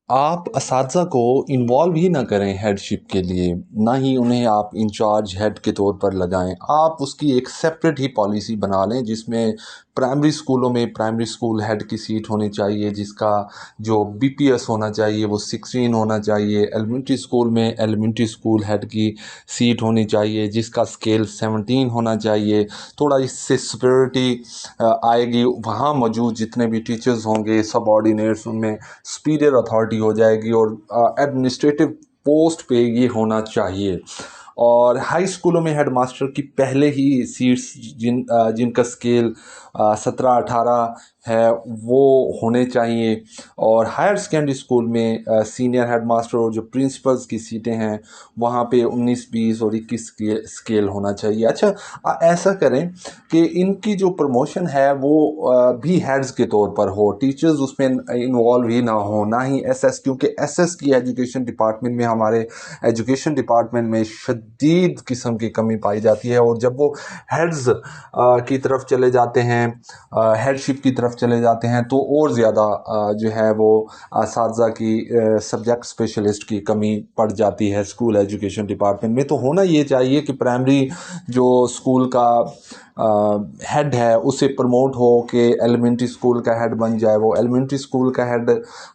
آپ اساتذہ کو انوالو ہی نہ کریں ہیڈشپ کے لیے، نہ ہی انہیں آپ انچارج ہیڈ کے طور پر لگائیں. آپ اس کی ایک سیپریٹ ہی پالیسی بنا لیں جس میں پرائمری اسکولوں میں پرائمری اسکول ہیڈ کی سیٹ ہونی چاہیے، جس کا جو بی پی ایس ہونا چاہیے وہ 16 ہونا چاہیے. ایلیمنٹری اسکول میں ایلیمنٹری اسکول ہیڈ کی سیٹ ہونی چاہیے جس کا اسکیل 17 ہونا چاہیے. تھوڑا اس سے سپیریورٹی آئے گی. وہاں موجود جتنے بھی ٹیچرز ہوں گے سب آرڈینیٹس، ان میں سپیریئر اتھارٹی ہو جائے گی اور ایڈمنسٹریٹو پوسٹ پہ یہ ہونا چاہیے. اور ہائی اسکولوں میں ہیڈ ماسٹر کی پہلے ہی سیٹس جن کا اسکیل 17-18 ہے وہ ہونے چاہیے. اور ہائر سیکنڈری اسکول میں سینئر ہیڈ ماسٹر اور جو پرنسپلز کی سیٹیں ہیں وہاں پہ 19-20 اور 21 اسکیل ہونا چاہیے. اچھا ایسا کریں کہ ان کی جو پروموشن ہے وہ بھی ہیڈز کے طور پر ہو، ٹیچرز اس میں انوالو ہی نہ ہوں، نہ ہی ایس ایس، کیونکہ ایس ایس کی ایجوکیشن ڈپارٹمنٹ میں ہمارے ایجوکیشن ڈپارٹمنٹ میں شدید قسم کی کمی پائی جاتی ہے. اور جب وہ ہیڈز کی طرف چلے جاتے ہیں، ہیڈ شپ کی طرف چلے جاتے ہیں تو اور زیادہ جو ہے وہ اساتذہ کی سبجیکٹ اسپیشلسٹ کی کمی پڑ جاتی ہے اسکول ایجوکیشن ڈپارٹمنٹ میں. تو ہونا یہ چاہیے کہ پرائمری جو اسکول کا ہیڈ ہے اسے پروموٹ ہو کہ ایلیمنٹری اسکول کا ہیڈ بن جائے، وہ ایلیمنٹری اسکول کا ہیڈ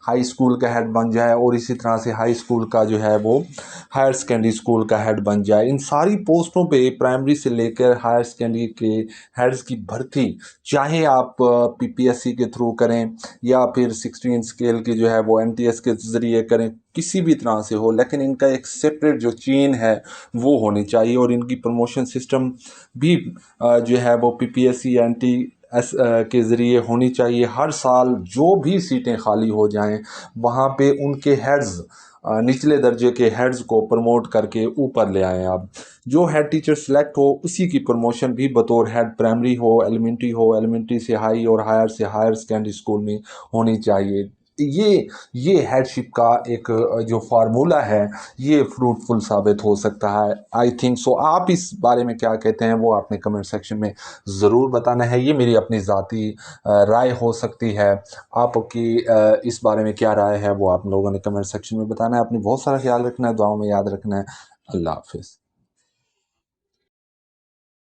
ہائی اسکول کا ہیڈ بن جائے، اور اسی طرح سے ہائی اسکول کا جو ہے وہ ہائر سیکنڈری اسکول کا ہیڈ بن جائے. ان ساری پوسٹوں پہ پرائمری سے لے کر ہائر سیکنڈری کے ہیڈز کی بھرتی چاہے آپ پی پی ایس سی کے تھرو کریں یا پھر 16 اسکیل کی جو ہے وہ این ٹی ایس کے ذریعے کریں، کسی بھی طرح سے ہو، لیکن ان کا ایک سیپریٹ جو چین ہے وہ ہونی چاہیے. اور ان کی پروموشن سسٹم بھی جو ہے وہ P P S C N T S کے ذریعے ہونی چاہیے. ہر سال جو بھی سیٹیں خالی ہو جائیں وہاں پہ ان کے ہیڈز، نچلے درجے کے ہیڈز کو پروموٹ کر کے اوپر لے آئیں. آپ جو ہیڈ ٹیچر سلیکٹ ہو اسی کی پروموشن بھی بطور ہیڈ پرائمری ہو، ایلیمنٹری سے ہائی اور ہائر سے ہائر سیکنڈری اسکول میں ہونی چاہیے. یہ ہیڈ شپ کا ایک جو فارمولہ ہے یہ فروٹفل ثابت ہو سکتا ہے. I think so. آپ اس بارے میں کیا کہتے ہیں وہ آپ نے کمنٹ سیکشن میں ضرور بتانا ہے. یہ میری اپنی ذاتی رائے ہو سکتی ہے، آپ کی اس بارے میں کیا رائے ہے وہ آپ لوگوں نے کمنٹ سیکشن میں بتانا ہے. اپنی بہت سارا خیال رکھنا ہے، دعاؤں میں یاد رکھنا ہے. اللہ حافظ.